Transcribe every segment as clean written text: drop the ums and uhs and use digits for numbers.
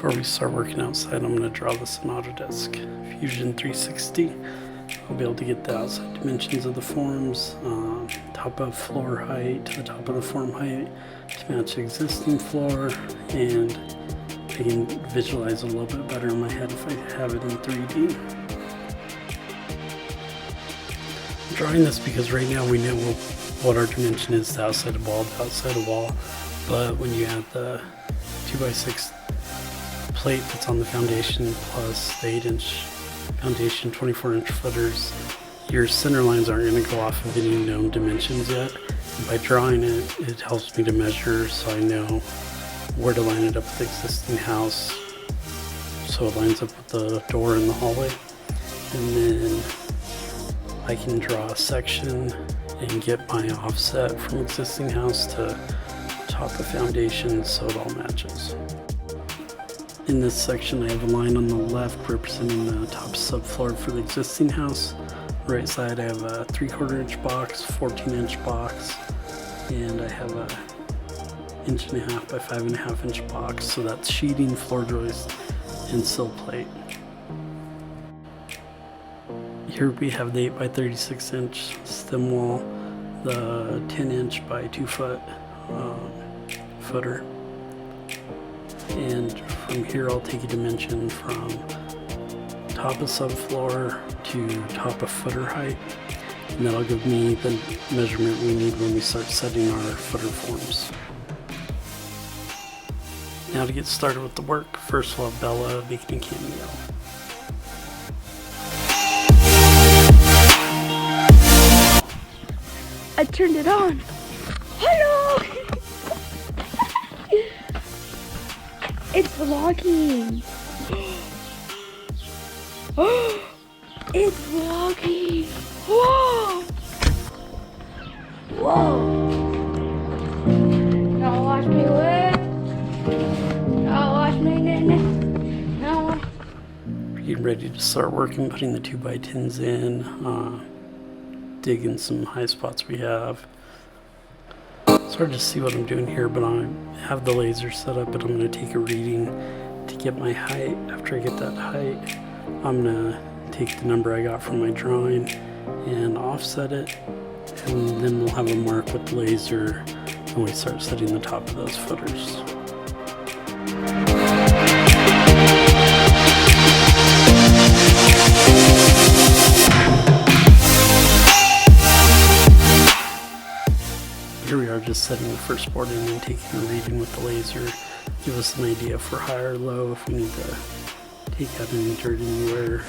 Before we start working outside, I'm going to draw this in Autodesk Fusion 360. I'll be able to get the outside dimensions of the forms, top of floor height to the top of the form height to match the existing floor, and I can visualize a little bit better in my head if I have it in 3D. I'm drawing this because right now we know what our dimension is, the outside of wall, the outside of wall, but when you add the 2x6 plate that's on the foundation plus the 8-inch foundation 24-inch footers, your center lines aren't going to go off of any known dimensions yet. And by drawing it, it helps me to measure so I know where to line it up with the existing house so it lines up with the door in the hallway. And then I can draw a section and get my offset from existing house to top of foundation so it all matches. In this section, I have a line on the left representing the top subfloor for the existing house. Right side, I have a 3/4 inch box, 14-inch box, and I have a 1.5 by 5.5 inch box. So that's sheeting, floor joist, and sill plate. Here we have the 8 by 36 inch stem wall, the 10-inch by 2 foot footer. And from here I'll take a dimension from top of subfloor to top of footer height, and that'll give me the measurement we need when we start setting our footer forms. Now to get started with the work, first we'll have Bella making a cameo. I turned it on. Hello! It's vlogging. It's vlogging. Whoa! Whoa! Now watch me whip. Now watch me now watch. We're getting ready to start working, putting the 2x10s in, digging some high spots we have. It's hard to see what I'm doing here, but I have the laser set up, but I'm going to take a reading to get my height. After I get that height, I'm going to take the number I got from my drawing and offset it, and then we'll have a mark with the laser when we start setting the top of those footers. Here we are just setting the first board in and taking a reading with the laser. Give us an idea if we're high or low, if we need to take out any dirt anywhere.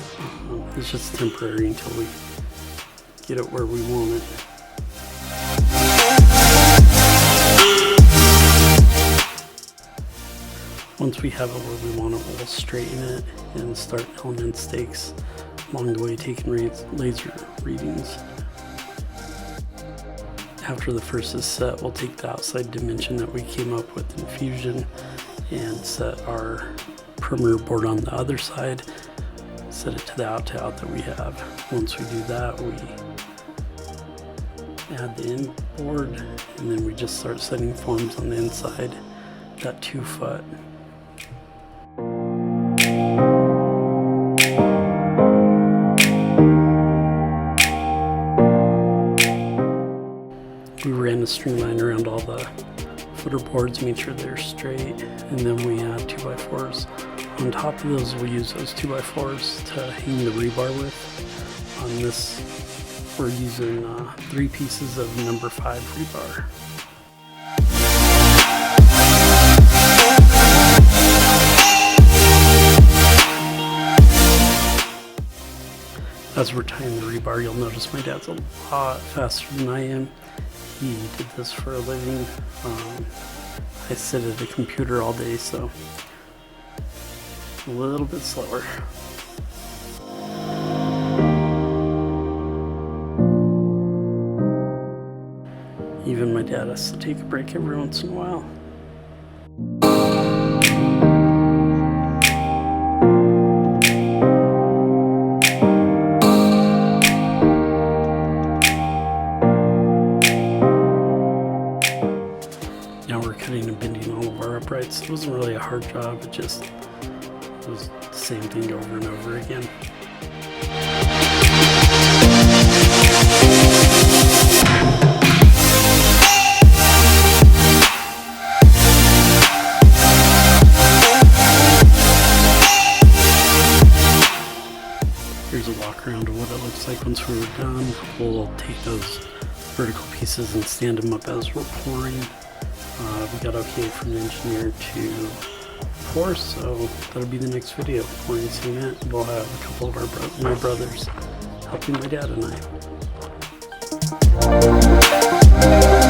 It's just temporary until we get it where we want it. Once we have it where we want it, we'll straighten it and start element stakes along the way, taking laser readings. After the first is set, we'll take the outside dimension that we came up with in Fusion and set our perimeter board on the other side, set it to the out that we have. Once we do that, we add the in board, and then we just start setting forms on the inside, that 2 foot. We ran a string line around all the footer boards, made sure they're straight, and then we add 2x4s. On top of those, we'll use those 2x4s to hang the rebar with. On this, we're using 3 pieces of number 5 rebar. As we're tying the rebar, you'll notice my dad's a lot faster than I am. He did this for a living. I sit at a computer all day, so a little bit slower. Even my dad has to take a break every once in a while. Now we're cutting and bending all of our uprights. It wasn't really a hard job, it just it was the same thing over and over again. Here's a walk around of what it looks like once we were done. We'll take those vertical pieces and stand them up as we're pouring. We got okay from the engineer to pour, so that'll be the next video. Pouring cement. We'll have a couple of my brothers helping my dad and I.